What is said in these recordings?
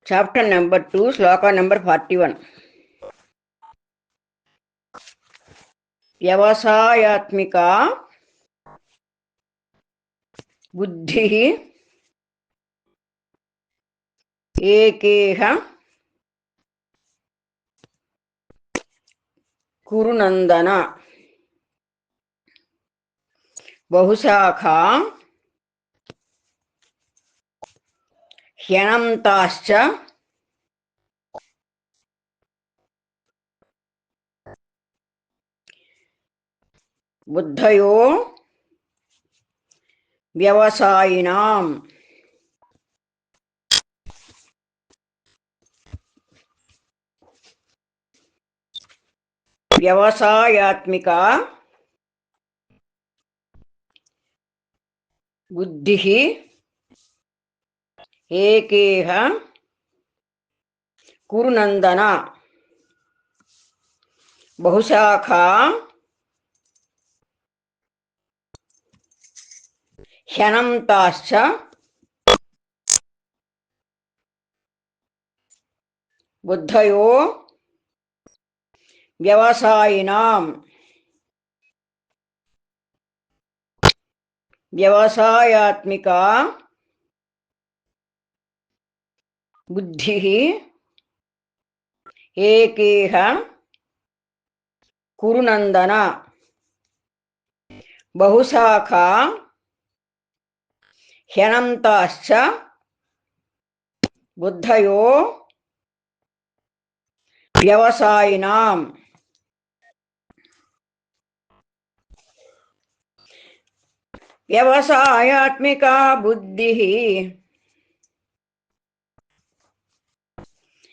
Chapter number 2, Sloka number 41. వ్యవసాయాత్మిక బుద్ధిః ఏకేహ కురు నందన బహుశాఖా హ్యనంతాశ్చ బుద్ధయో వ్యవసాయినాం. వ్యవసాయాత్మిక బుద్ధిః ఏకేహ కురు నందన బహుశాఖా హ్యనంతాశ్చ బుద్ధయో వ్యవసాయినాం. వ్యవసాయాత్మిక బుద్ధిః ఏకేహ కురు నందన బహుశాఖా హ్యనంతాశ్చ బుద్ధయో వ్యవసాయినాం. వ్యవసాయాత్మిక బుద్ధిః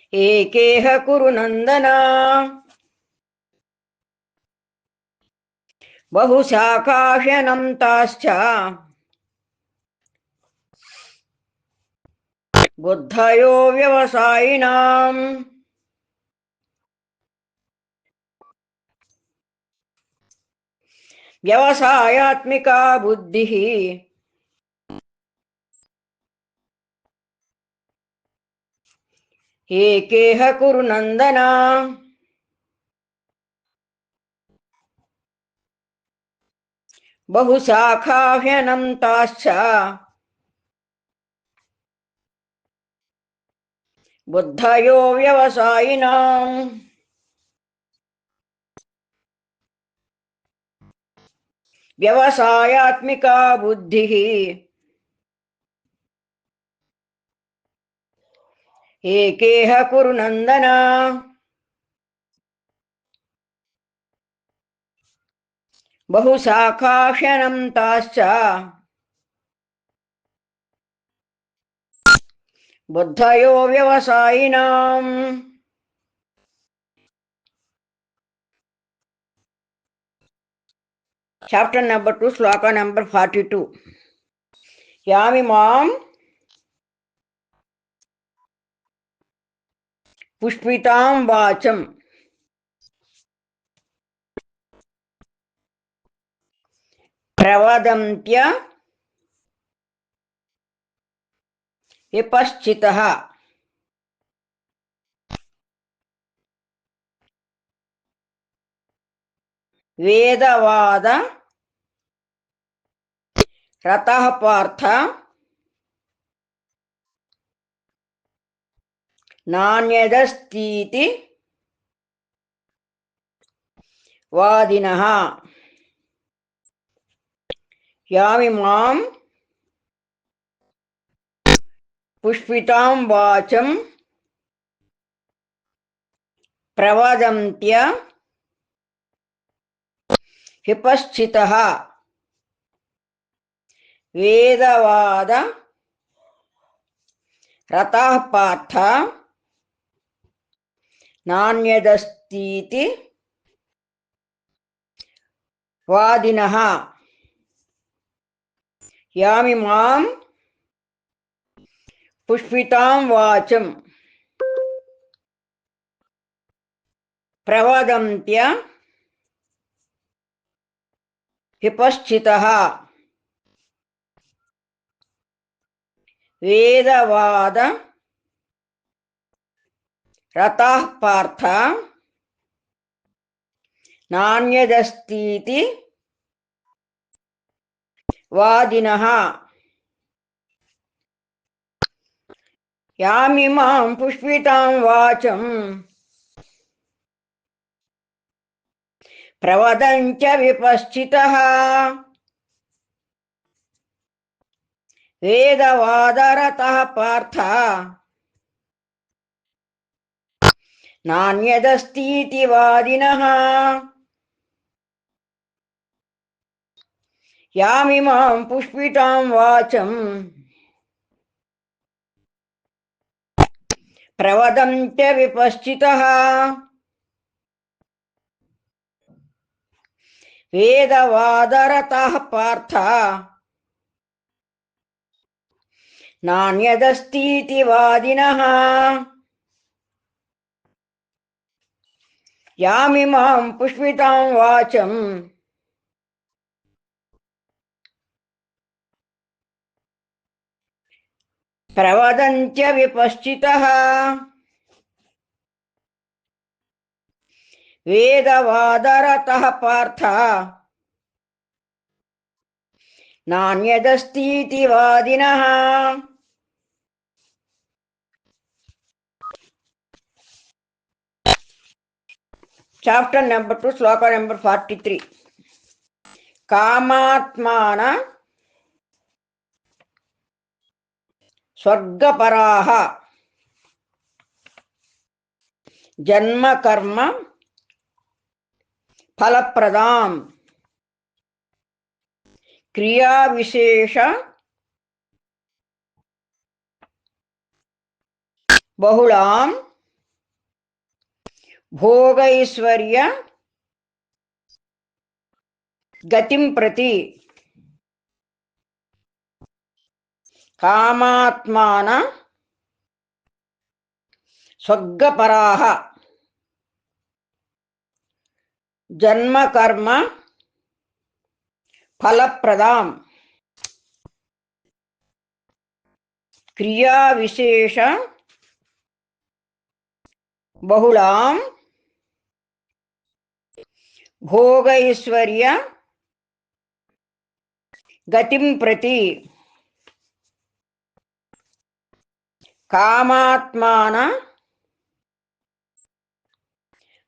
ఏకేహ కురు నందన బహుశాఖా హ్యనంతాశ్చ బుద్ధయో వ్యవసాయినాం. వ్యవసాయాత్మిక బుద్ధిః ఏకేహ కురు నందన బహుశాఖా హ్యనంతాశ్చ బుద్ధయో వ్యవసాయినాం. వ్యవసాయాత్మిక బుద్ధిః ఏకేహ కురు నందన బహుశాఖా హ్యనంతాశ్చ బుద్ధయో వ్యవసాయినాం. Chapter number 2, Sloka number 42. యామిమాం పుష్పితాం వాచం ప్రవదంత్య విపశ్చితః వేదవాద రతః Partha నాణ్యదస్తీతి వాదినః. యామిమాం పుష్పితాం వాచం ప్రవదంత్య విపశ్చితః వేదవాద రతః Partha నాణ్యదస్తీతి వాదినః. యామిమాం పుష్పితాం వాచం ప్రవదంత్య విపశ్చితః వేదవాద రతః Partha నాణ్యదస్తితి వాదినః యామిమాం పుష్పితాం వాచం ప్రవదంచ విపశ్చితః వేదవాదరతః Partha నాణ్యదస్తితి వాదినః యామిమాం పుష్పితాం వాచం ప్రవదంచ విపశ్చితః వేదవాదరతః Partha నాణ్యదస్తితి వాదినః యామిమాం పుష్పితాం వాచం ప్రవదంచ విపశ్చితః వేదవాదరతః Partha నాణ్యదస్తితి వాదినః chapter number 2 శ్లోక number 43 కామాత్మాన స్వర్గపరాః జన్మ కర్మ ఫలప్రదాం క్రియా విశేష బహుళాం భోగైశ్వర్య గతిం ప్రతి కామాత్మాన స్వర్గపరాః జన్మ కర్మ ఫలప్రదాం క్రియా విశేష బహుళాం భోగైశ్వర్య గతిం ప్రతి కామాత్మాన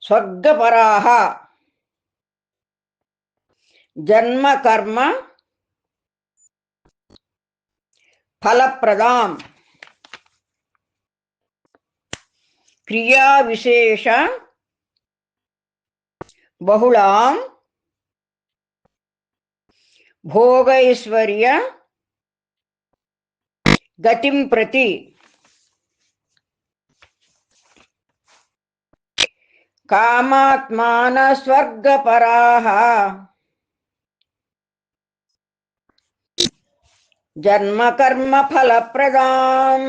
స్వర్గపరాః జన్మ కర్మ ఫలప్రదాం క్రియా విశేష బహుళాం భోగైశ్వర్య గతిం ప్రతి కామాత్మాన స్వర్గపరాః జన్మ కర్మ ఫలప్రదాం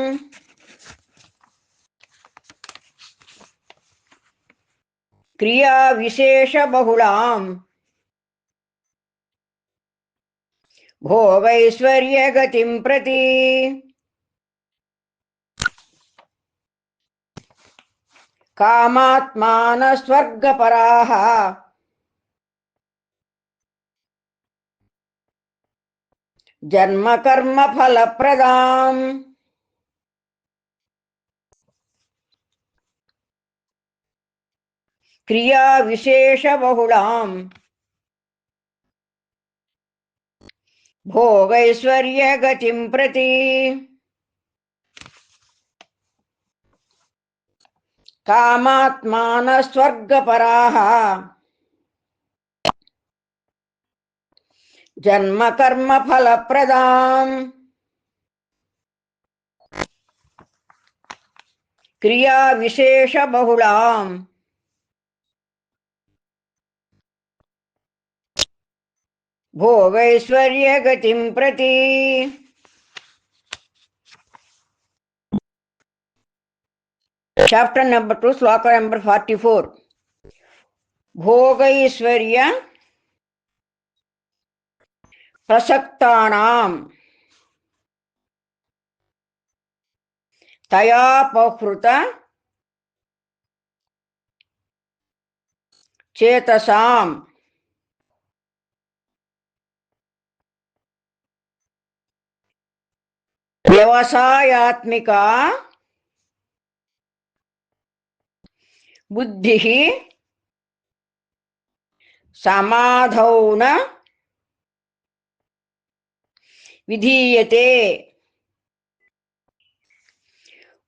క్రియా విశేష బహుళాం భోగైశ్వర్య గతిం ప్రతి కామాత్మాన స్వర్గపరాః జన్మ కర్మ ఫలప్రదాం క్రియా విశేష బహుళాం భోగైశ్వర్య గతిం ప్రతి కామాత్మాన స్వర్గపరాః జన్మ కర్మ ఫలప్రదాం క్రియా విశేష బహుళాం భోగైశ్వర్య గతిం ప్రతి చాప్టర్ నెంబర్ 2 శ్లోక నెంబర్ 44 భోగైశ్వర్య ప్రసక్తానాం తయాపహృత చేతసాం వ్యవసాయాత్మిక బుద్ధి సమాధౌన విధీయతే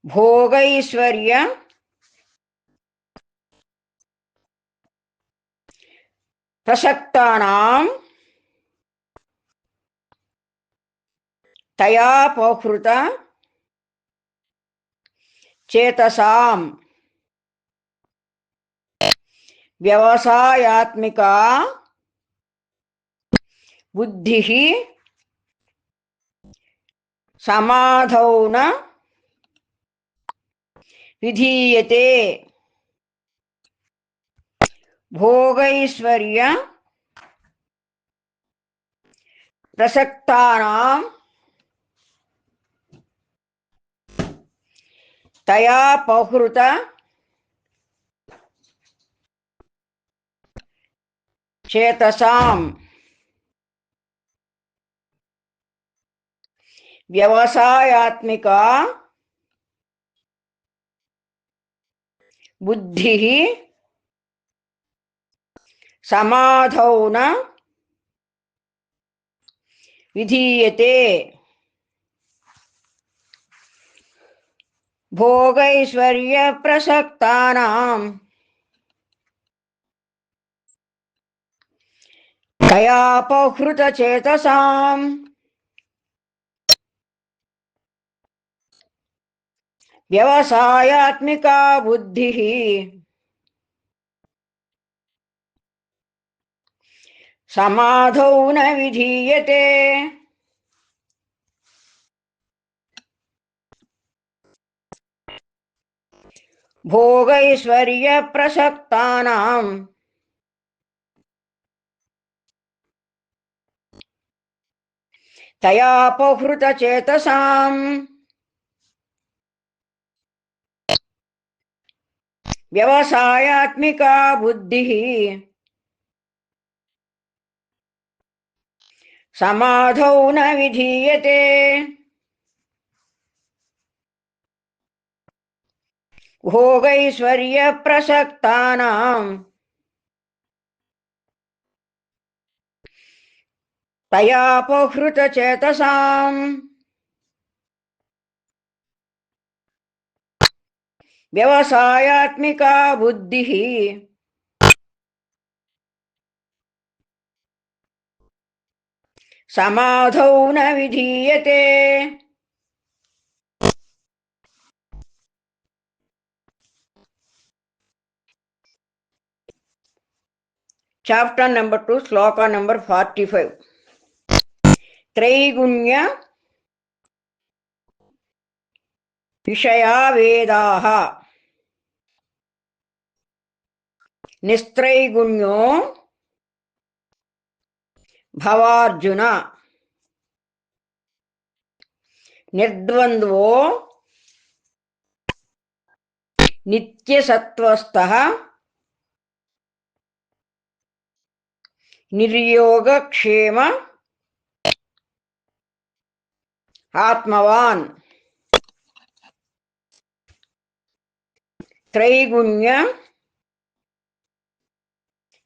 భోగైశ్వర్య ప్రసక్తానాం తయాపహృత చేతసాం వ్యవసాయాత్మిక బుద్ధి సమాధౌన విధీయతే భోగైశ్వర్య ప్రసక్తానాం తయాపహృత చేతసాం వ్యవసాయాత్మిక బుద్ధి సమాధౌన విధీయతే భోగైశ్వర్య ప్రసక్తానాం తయాపహృత చేతసాం వ్యవసాయాత్మికా బుద్ధి సమాధౌన విధీయతే భోగైశ్వర్య ప్రసక్తానాం తయాపహృత చేతసాం వ్యవసాయాత్మికా బుద్ధి సమాధౌన విధీయతే భోగైశ్వర్య ప్రసక్తానాం తయాపహృత చేతసాం వ్యవసాయాత్మికా బుద్ధి సమాధౌన విధీయతే చాప్టర్ నెంబర్ 2 శ్లోక నెంబర్ 45 త్రైగుణ్య విషయా వేదాః నిస్త్రైగుణ్యో భవార్జున నిర్ద్వంద్వో నిత్యసత్వస్థః నిర్యోగక్షేమ ఆత్మవాన్ త్రైగుణ్య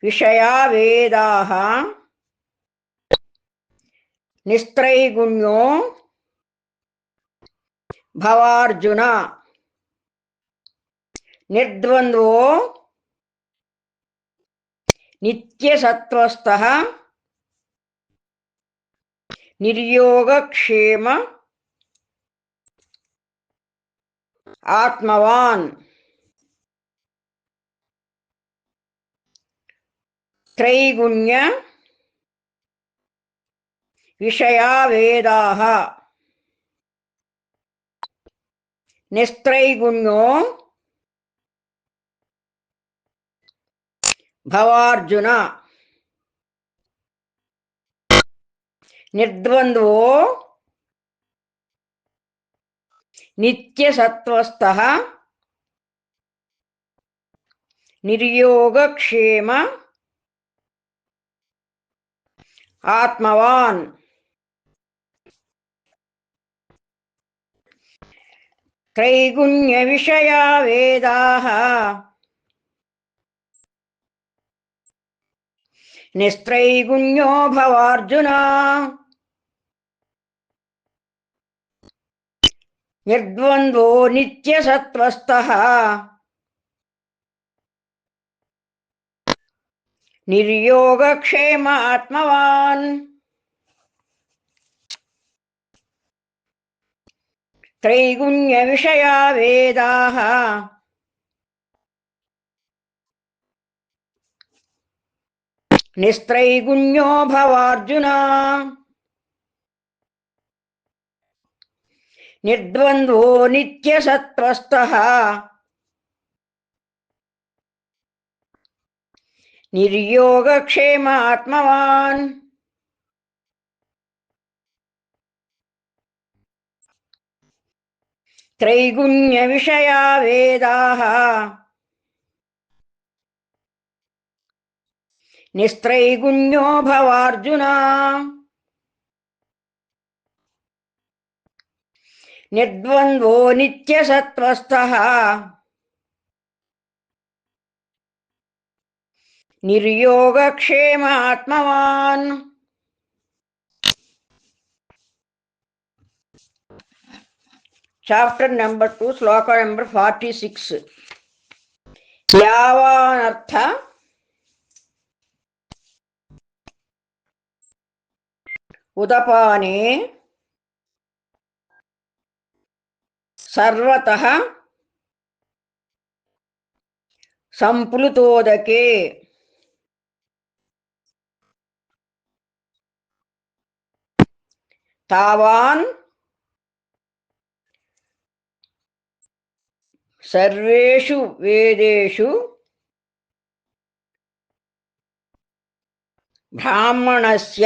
విషయా వేదాః నిస్త్రైగుణ్యో భవార్జున నిర్ద్వంద్వో నిత్యసత్వస్థః నిర్యోగక్షేమ ఆత్మవాన్ త్రైగుణ్య విషయా వేదాః నిస్త్రైగుణ్యో భవార్జున నిర్ద్వంద్వో నిత్యసత్వస్థః నిర్యోగక్షేమ ఆత్మవాన్ త్రైగుణ్య విషయా వేదాః నిస్త్రైగుణ్యో భవార్జున నిర్ద్వంద్వో నిత్యసత్వస్థః నిర్యోగక్షేమ ఆత్మవాన్ త్రైగుణ్య విషయా వేదాః నిస్త్రైగుణ్యో భవార్జున నిర్ద్వంద్వో నిత్యసత్వస్థః నిర్యోగక్షేమ ఆత్మవాన్ త్రైగుణ్య విషయా వేదాః నిస్త్రైగుణ్యో భవార్జున నిర్ద్వంద్వో నిత్యసత్వస్థః నిర్యోగక్షేమ ఆత్మవాన్ చాప్టర్ నెంబర్ 2 శ్లోక నెంబర్ 46 యావానర్థ ఉదపానే సర్వతః సంప్లుతోదకే తావాన్ సర్వేషు వేదేషు బ్రాహ్మణస్య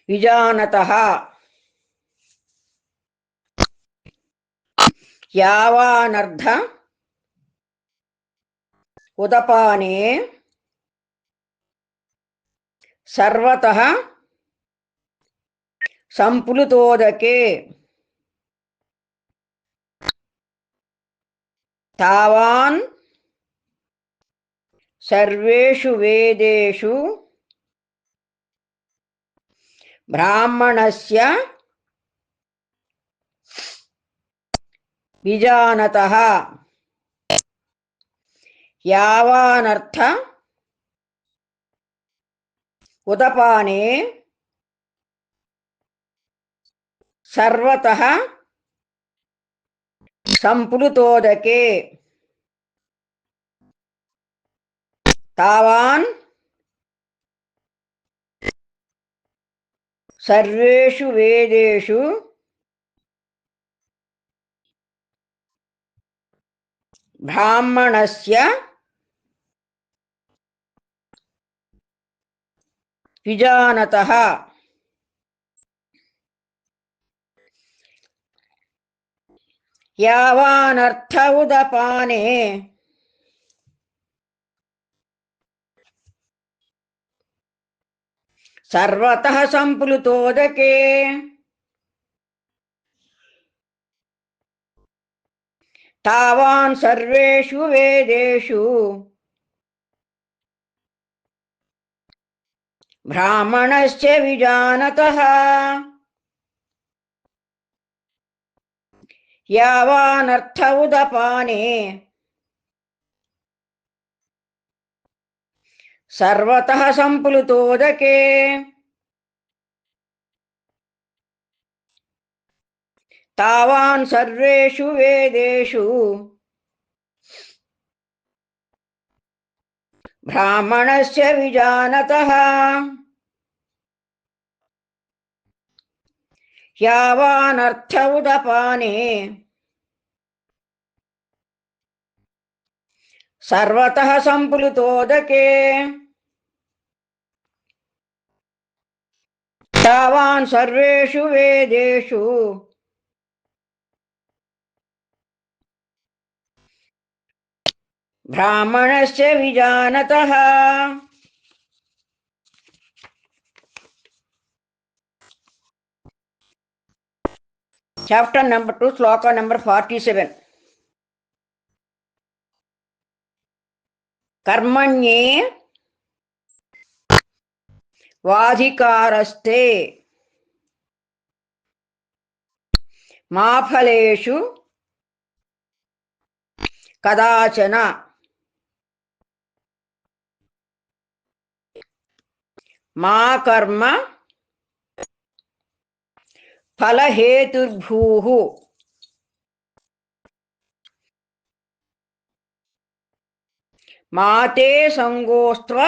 విజానతః యావానర్థ ఉదపానే సర్వతః సంప్లుతోదకే తావాన్ సర్వేషు వేదేషు బ్రాహ్మణస్య విజానతః యావానర్థ ఉదపానే సర్వతః సంప్లుతోదకే తావాన్ సర్వేషు వేదేషు బ్రాహ్మణస్య విజానతః యావానర్థ ఉదపానే సర్వతః సంప్లుతోదకే తావాన్ సర్వేషు వేదేషు బ్రాహ్మణస్య విజానతః యావానర్థ ఉదపానే సర్వతః సంప్లుతోదకే తావాన్ సర్వేషు వేదేషు బ్రాహ్మణస్య విజానతః యావానర్థ ఉదపానే సర్వతః సంప్లుతోదకే तावान् सर्वेषु वेदेषु ब्राह्मणस्य विजानतः। Chapter number 2, sloka number 47. कर्मण्ये वाधिकारस्ते मा फलेषु कदाचन मा कर्म फलहेतुर्भूः मा ते संगोस्त्व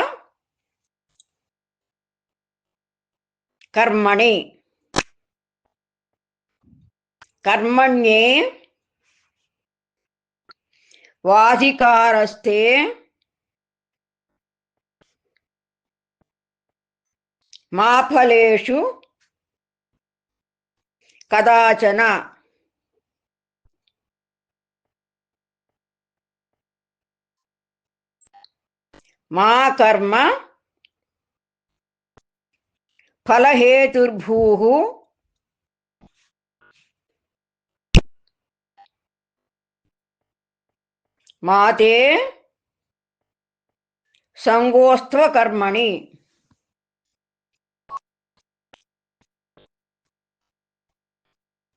कर्मणि। कर्मण्ये वाधिकारस्ते मा फलेषु कदाचन मा कर्म फलहेतुर्भूः मा ते संगोस्त्व कर्मणि।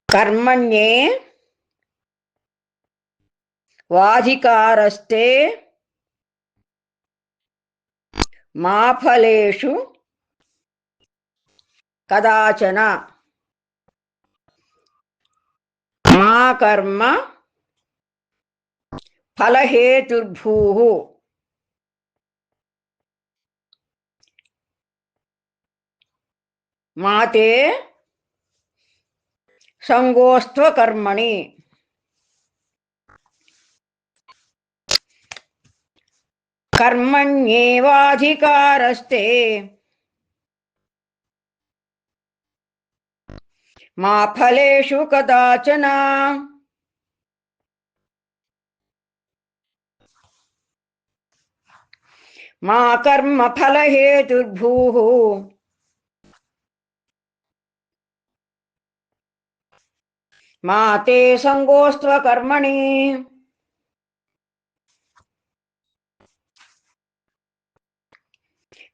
कर्मण्ये वाधिकारस्ते मा फलेषु कदाचन मा कर्म फलहेतुर्भूः मा ते संगोस्त्व कर्मणि। कर्मण्येवाधिकारस्ते मा फलेषु कदाचन मा कर्म फलहेतुर्भूः मा ते संगोस्त्व कर्मणि।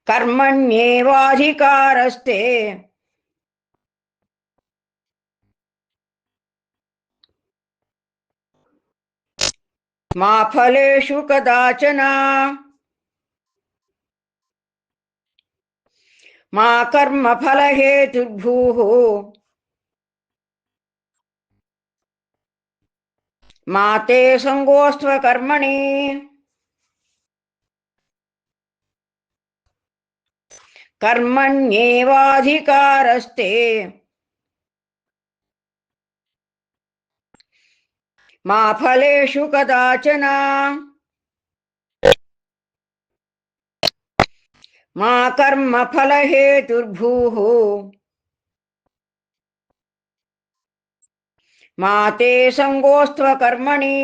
कर्मण्येवाधिकारस्ते मा फलेषु कदाचन मा कर्म फलहेतुर्भूः मा ते संगोस्त्व कर्मणि। कर्मण्येवाधिकारस्ते मा फलेषु कदाचन मा कर्म फलहेतुर्भूः मा ते संगोस्त्व कर्मणि।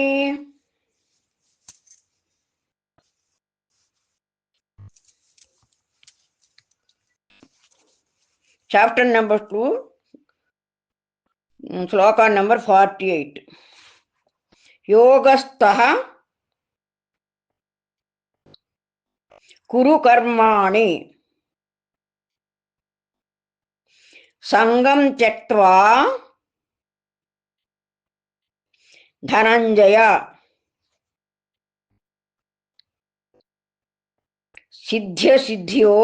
Chapter number 2, sloka number 48. योगस्थः कुरु कर्माणि संगं त्यक्त्वा धनञ्जय सिद्ध्यसिद्ध्यो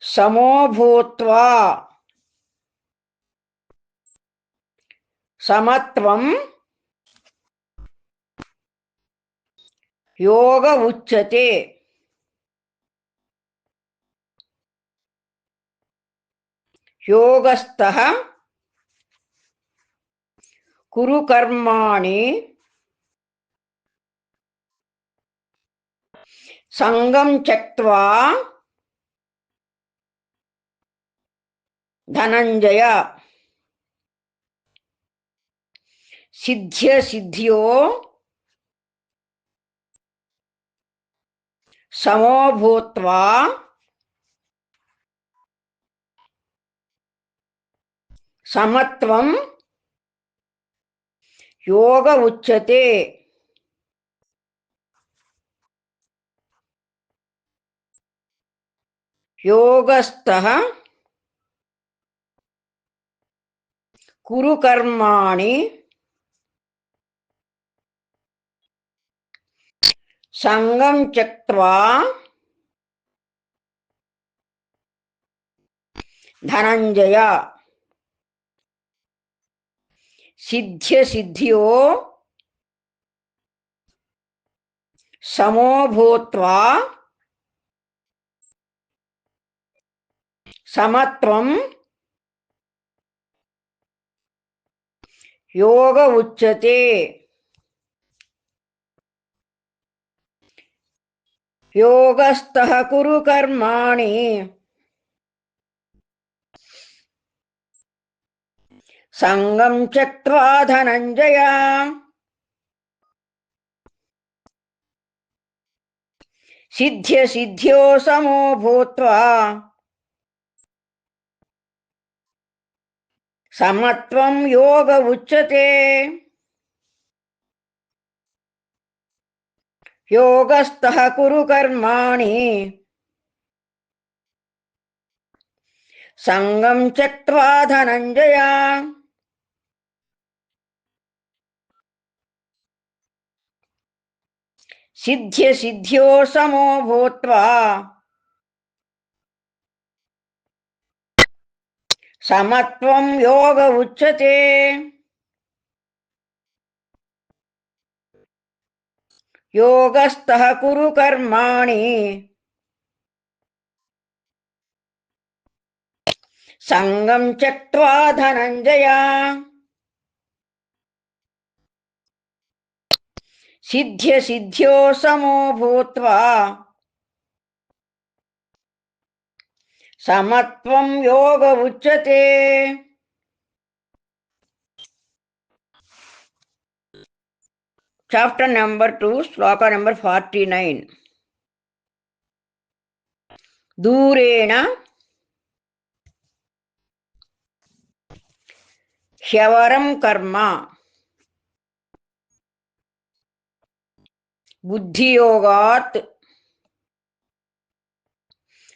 समो भूत्वा समत्वं योग उच्यते। योगस्थः कुरु कर्माणि संगं त्यक्त्वा ధనంజయ సిద్ధ్య సిద్ధ్యో సమో భూత్వా సమత్వం యోగ ఉచ్యతే. యోగస్థః కురు కర్మాణి సంగం త్యక్త్వా ధనంజయ సిద్ధ్య సిద్ధ్యో సమో భూత్వా సమత్వం యోగ ఉచ్యతే. యోగస్థః కురు కర్మాణి సంగం త్యక్త్వా ధనంజయ సిద్ధ్య సిద్ధ్యో సమో భూత్వా సమత్వం యోగ ఉచ్యతే. యోగస్థః కురు కర్మాణి సంగం త్యక్త్వా ధనంజయ సిద్ధ్య సిద్ధ్యో సమో భూత్వా సమత్వం యోగ ఉచ్యతే. యోగస్థః కురు కర్మాణి సంగం త్యక్త్వా ధనంజయ సిద్ధ్య సిద్ధ్యో సమో భూత్వా సమత్వం యోగ ఉచ్యతే. చాప్టర్ నెంబర్ 2 శ్లోక నెంబర్ 49. దూరేణ హ్యవరం కర్మ బుద్ధియోగాత్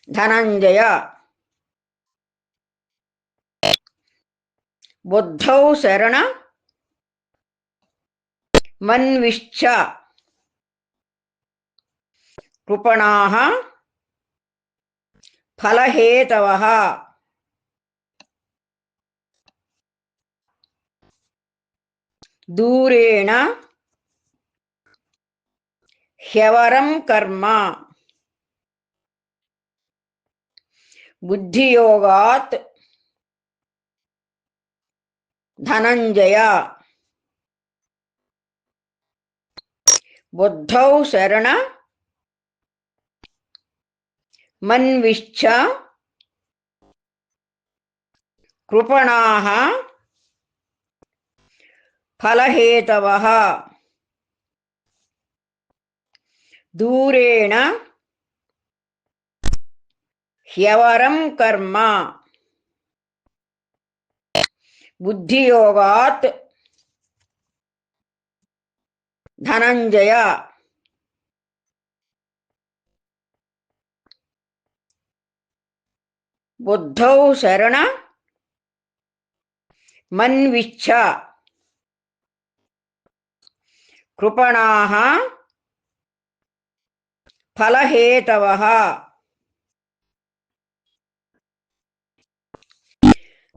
ధనంజయ బుద్ధౌ శరణ మన్విశ్చ కృపణాః ఫలహేతవః. దూరేణ హ్యవరం కర్మ బుద్ధియోగాత్ ధనంజయ బుద్ధౌ శరణ మన్విశ్చ కృపణాః ఫలహేతవః. దూరేణ హ్యవరం కర్మ బుద్ధియోగాత్ ధనంజయ బుద్ధౌ శరణ మన్విశ్చ కృపణాః ఫలహేతవః.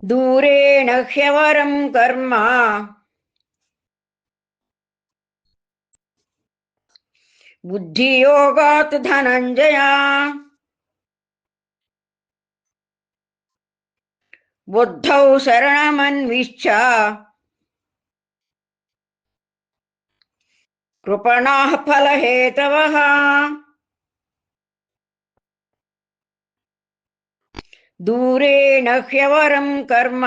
దూరేణ హ్యవరం కర్మ బుద్ధియోగాత్ ధనంజయ బుద్ధౌ శరణమన్విశ్చ కృపణాః ఫలహేతవః. दूरेण ह्यवरं कर्म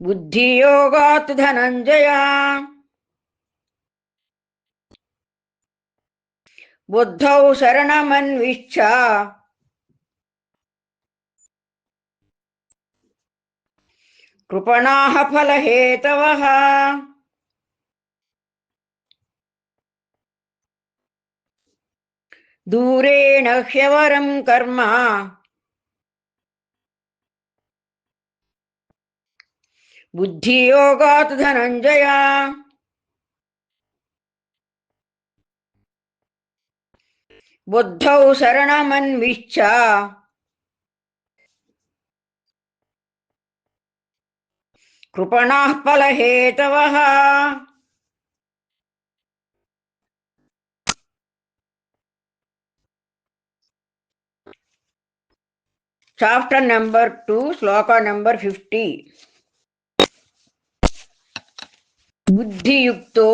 बुद्धियोगात् धनञ्जय बुद्धौ शरणमन्विच्छ कृपणाः फलहेतवः दूरेण ह्यवरं कर्म बुद्धियोगात् धनञ्जय बुद्धौ शरणमन्विच्छ कृपणाः फलहेतवः। Chapter number 2, Sloka number 50. बुद्धियुक्तो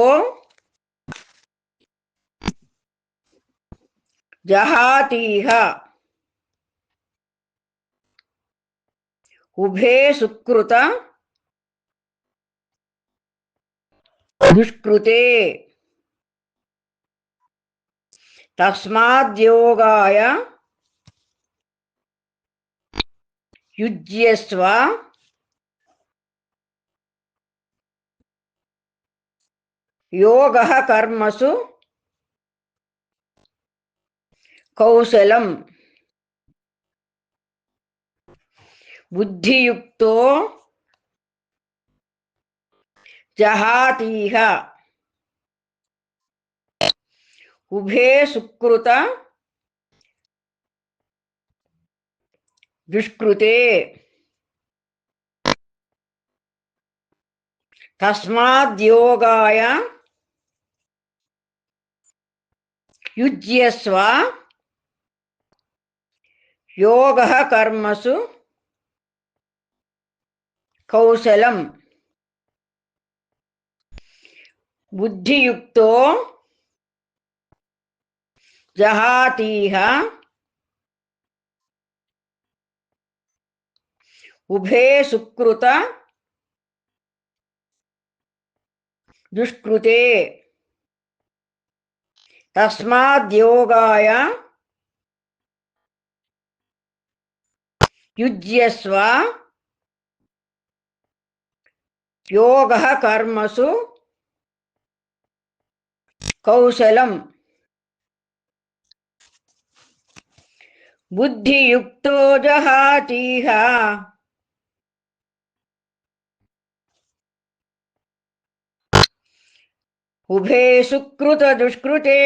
जहातीह उभे सुकृत दुष्कृते तस्माद्योगाय युज्यस्व योगः कर्मसु कौशलम्। बुद्धियुक्तो जहातीह उभे सुकृत दुष्कृते तस्माद्योगाय युज्यस्व योगः कर्मसु कौशलम्। बुद्धियुक्तो जहातीह उभे सुकृत दुष्कृते तस्माद्योगाय युज्यस्व योगः कर्मसु कौशलम्। बुद्धियुक्तो जहातीह उभे सुकृत दुष्कृते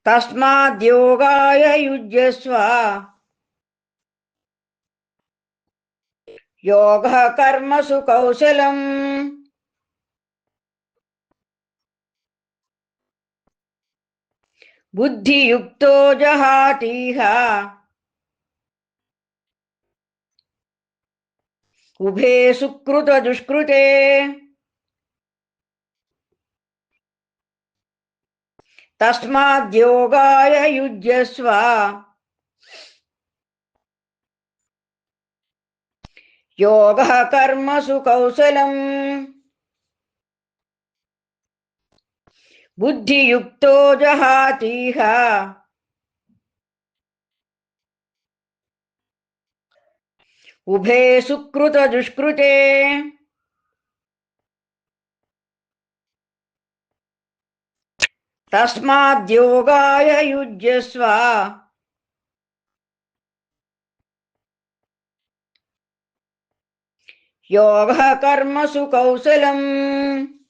तस्माद्योगाय युज्यस्व योगः कर्मसु कौशलम्। बुद्धियुक्तो जहातीह उभे सुकृत दुष्कृते तस्माद्योगाय युज्यस्व योगः कर्मसु कौशलम्। बुद्धियुक्तो जहातीह उभे सुकृत दुष्कृते तस्माद्योगाय युज्यस्व योगः कर्मसु कौशलम्।